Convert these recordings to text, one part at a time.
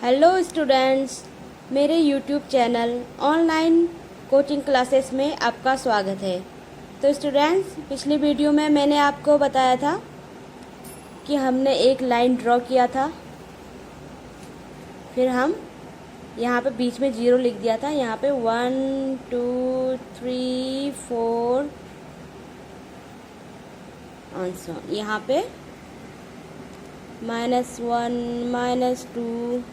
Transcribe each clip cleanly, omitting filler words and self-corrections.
Hello students, मेरे YouTube channel online coaching classes में आपका स्वागत है। तो स्टूडेंट्स, पिछली वीडियो में मैंने आपको बताया था कि हमने एक लाइन ड्रॉ किया था, फिर हम यहाँ पे बीच में 0 लिख दिया था। यहाँ पे 1 2 3 4 आंसर, यहाँ पे -1 -2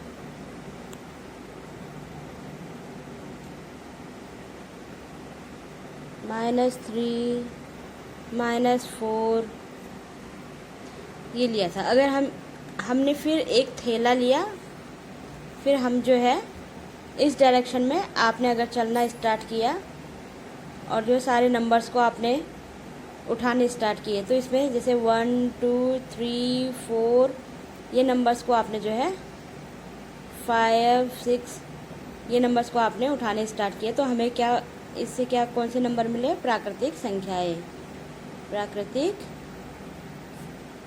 -3 -4 ये लिया था। अगर हमने फिर एक थैला लिया, फिर हम जो है इस डायरेक्शन में आपने अगर चलना स्टार्ट किया और जो सारे नंबर्स को आपने उठाने स्टार्ट किए, तो इसमें जैसे 1 2 3 4 ये नंबर्स को आपने जो है 5 6 ये नंबर्स को आपने उठाने स्टार्ट किए, तो हमें क्या इससे क्या कौन से नंबर मिले? प्राकृतिक संख्याएं। प्राकृतिक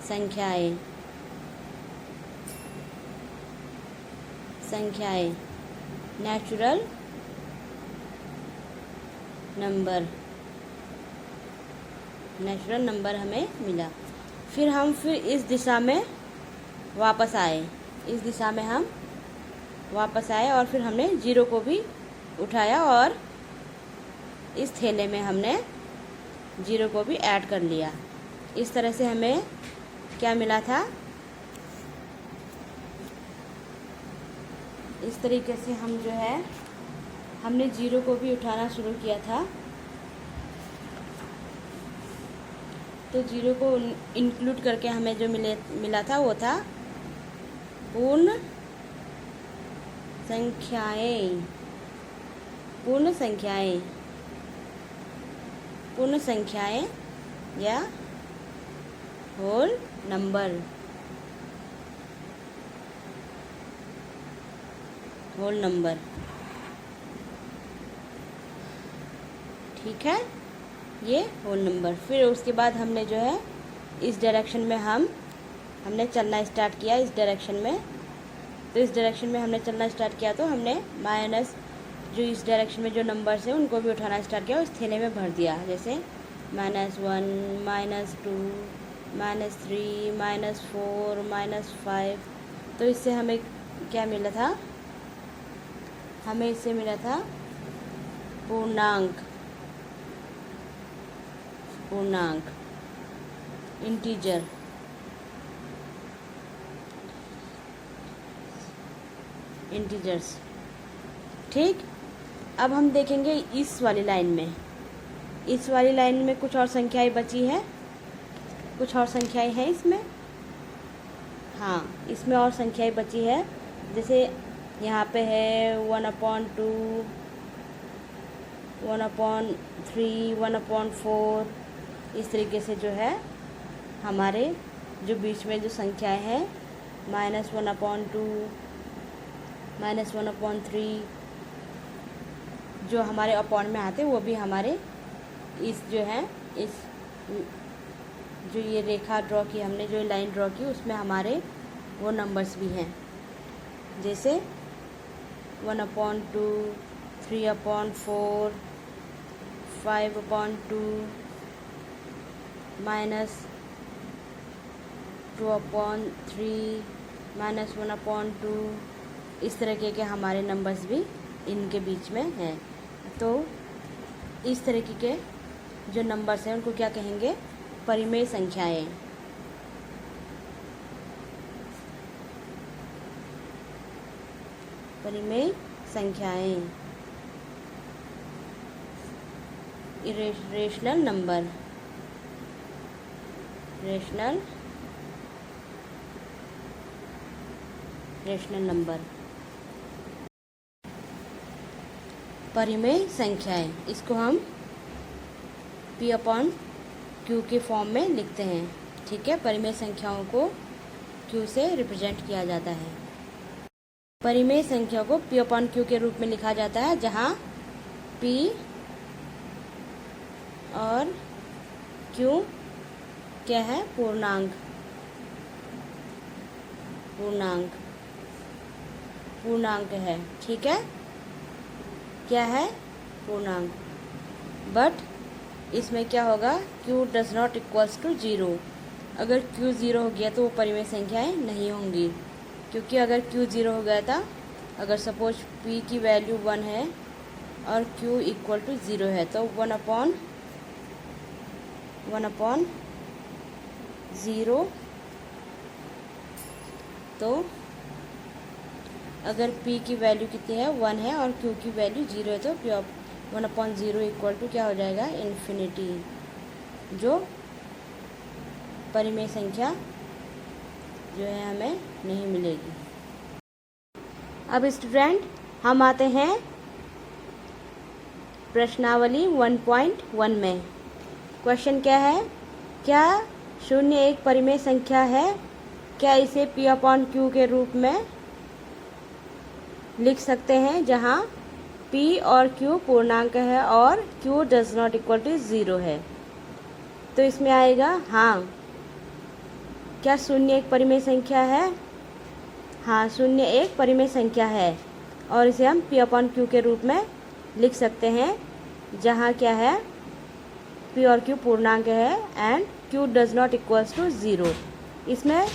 संख्याएं, संख्याएं, नेचुरल नंबर, नेचुरल नंबर हमें मिला। फिर इस दिशा में वापस आए, इस दिशा में हम वापस आए और फिर हमने 0 को भी उठाया और इस थैले में हमने 0 को भी ऐड कर लिया। इस तरह से हमें क्या मिला था? इस तरीके से हम जो है हमने 0 को भी उठाना शुरू किया था, तो 0 को इंक्लूड करके हमें जो मिला था वो था पूर्ण संख्याएं। पूर्ण संख्याएं, पूर्ण संख्याएं या होल नंबर, होल नंबर। ठीक है, ये होल नंबर। फिर उसके बाद हमने जो है इस डायरेक्शन में हमने चलना स्टार्ट किया, इस डायरेक्शन में। तो इस डायरेक्शन में हमने चलना स्टार्ट किया, तो हमने माइनस जो इस डायरेक्शन में जो नंबर्स हैं उनको भी उठाना स्टार्ट किया और इस थैले में भर दिया। जैसे -1 -2 -3 -4 -5। तो इससे हमें क्या मिला था? हमें इससे मिला था पूर्णांक, पूर्णांक, इंटीजर। इंटीजर्स। ठीक, अब हम देखेंगे इस वाली लाइन में। इस वाली लाइन में कुछ और संख्याएं बची है, कुछ और संख्याएं हैं इसमें। हाँ, इसमें और संख्याएं बची है। जैसे यहाँ पे है 1/2 1/3 1/4। इस तरीके से जो है हमारे जो बीच में जो संख्याएं हैं -1/2 -1/3 जो हमारे अपॉन में आते वो भी हमारे इस जो है इस जो ये रेखा ड्रॉ की हमने, जो लाइन ड्रॉ की, उसमें हमारे वो नंबर्स भी हैं। जैसे 1/2 3/4 5/2 -2/3 -1/2। इस तरह के हमारे नंबर्स भी इनके बीच में हैं। तो इस तरीके के जो नंबर्स हैं उनको क्या कहेंगे? परिमेय संख्याएं। परिमेय संख्याएं, रेशनल नंबर, रेशनल नंबर, परिमेय संख्याएं। इसको हम P/Q के फॉर्म में लिखते हैं। ठीक है, परिमेय संख्याओं को Q से रिप्रेजेंट किया जाता है। परिमेय संख्या को P/Q के रूप में लिखा जाता है, जहाँ P और Q क्या है? पूर्णांक, पूर्णांक। पूर्णांक है, ठीक है, क्या है, पूर्णांक। बट इसमें क्या होगा, q does not equals to 0। अगर q 0 हो गया तो वो परिमेय संख्याएं नहीं होंगी, क्योंकि अगर q 0 हो गया था, अगर सपोज p की वैल्यू 1 है और q इक्वल टू 0 है, तो 1 अपॉन 0, तो अगर p की वैल्यू कितनी है, 1 है, और q की वैल्यू 0 है, तो p 1/0 इक्वल टू क्या हो जाएगा, इन्फिनिटी, जो परिमेय संख्या जो है हमें नहीं मिलेगी। अब स्टूडेंट हम आते हैं प्रश्नावली 1.1 में। क्वेश्चन क्या है, क्या 0 एक परिमेय संख्या है, क्या इसे p/q के रूप में लिख सकते हैं, जहां p और q पूर्णांक है और q does not equal to 0 है। तो इसमें आएगा हाँ, क्या 0 एक परिमेय संख्या है, हाँ 0 एक परिमेय संख्या है, और इसे हम p/q के रूप में लिख सकते हैं, जहाँ क्या है, p और q पूर्णांक है and q does not equals to 0। इसमें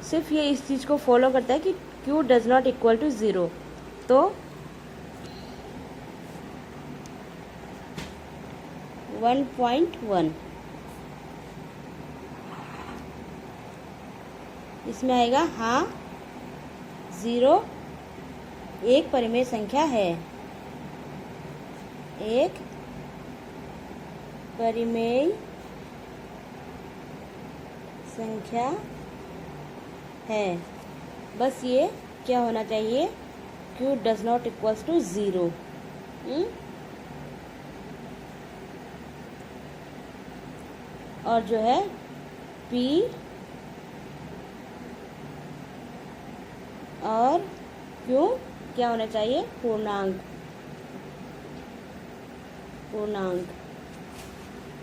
सिर्फ ये इस चीज़ को फॉलो करता है कि q does not equal to 0। तो 1.1 इसमें आएगा हाँ 0 एक परिमेय संख्या है, एक परिमेय संख्या है। बस ये क्या होना चाहिए, q does not equals to 0। और जो है p और q क्या होना चाहिए,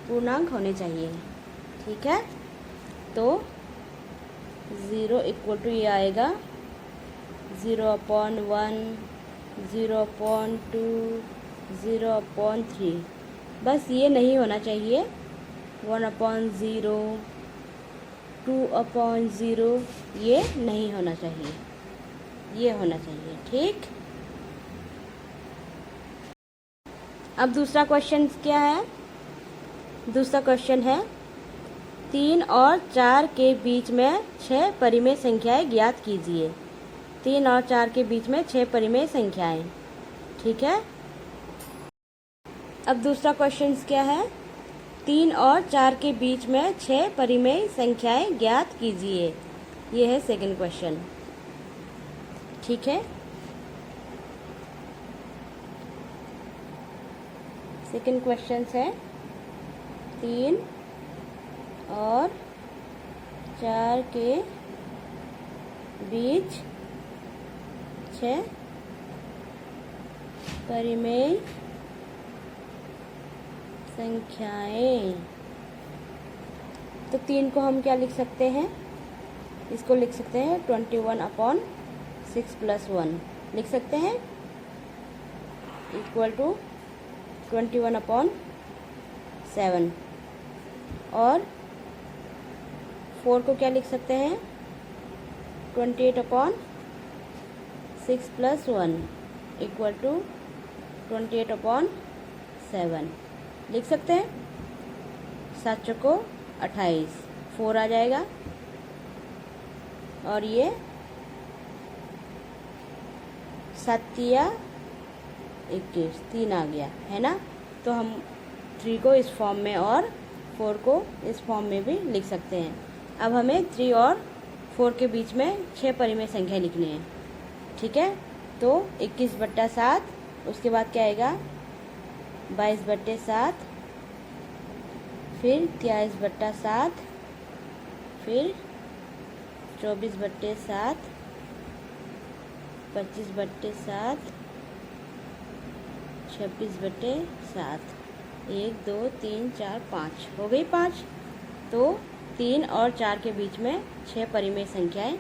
पूर्णांक होने चाहिए, ठीक है। तो 0 इक्वल टू ये आएगा 0/1, 0/2, 0/3। बस ये नहीं होना चाहिए 1/0, 2/0, ये नहीं होना चाहिए, ये होना चाहिए, ठीक। अब दूसरा क्वेश्चन क्या है, दूसरा क्वेश्चन है 3 और 4 के बीच में 6 परिमेय संख्याएं ज्ञात कीजिए। 3 और 4 के बीच में 6 परिमेय संख्याएं, ठीक है। अब दूसरा क्वेश्चन क्या है, 3 और 4 के बीच में 6 परिमेय संख्याएं ज्ञात कीजिए। ये है सेकंड क्वेश्चन, ठीक है। सेकंड क्वेश्चन है 3 और 4 के बीच 6 परिमेय संख्याएं। तो 3 को हम क्या लिख सकते हैं, इसको लिख सकते हैं 21/6 + 1 लिख सकते हैं, इक्वल टू 21/7। और 4 को क्या लिख सकते हैं, 28/6 + 1 इक्वल टू 28/7 लिख सकते हैं। 7 चौको 28, 4 आ जाएगा, और ये 7 या 21, 3 आ गया है ना। तो हम 3 को इस फॉर्म में और 4 को इस फॉर्म में भी लिख सकते हैं। अब हमें 3 और 4 के बीच में 6 परिमेय संख्या लिखनी है, ठीक है। तो 21/7, उसके बाद क्या आएगा 22/7, फिर 23/7, फिर 24/7, 25/7, 26/7, 1 2 3 4 5 हो गई 5। तो 3 और 4 के बीच में 6 परिमेय संख्याएं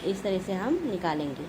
इस तरह से हम निकालेंगे।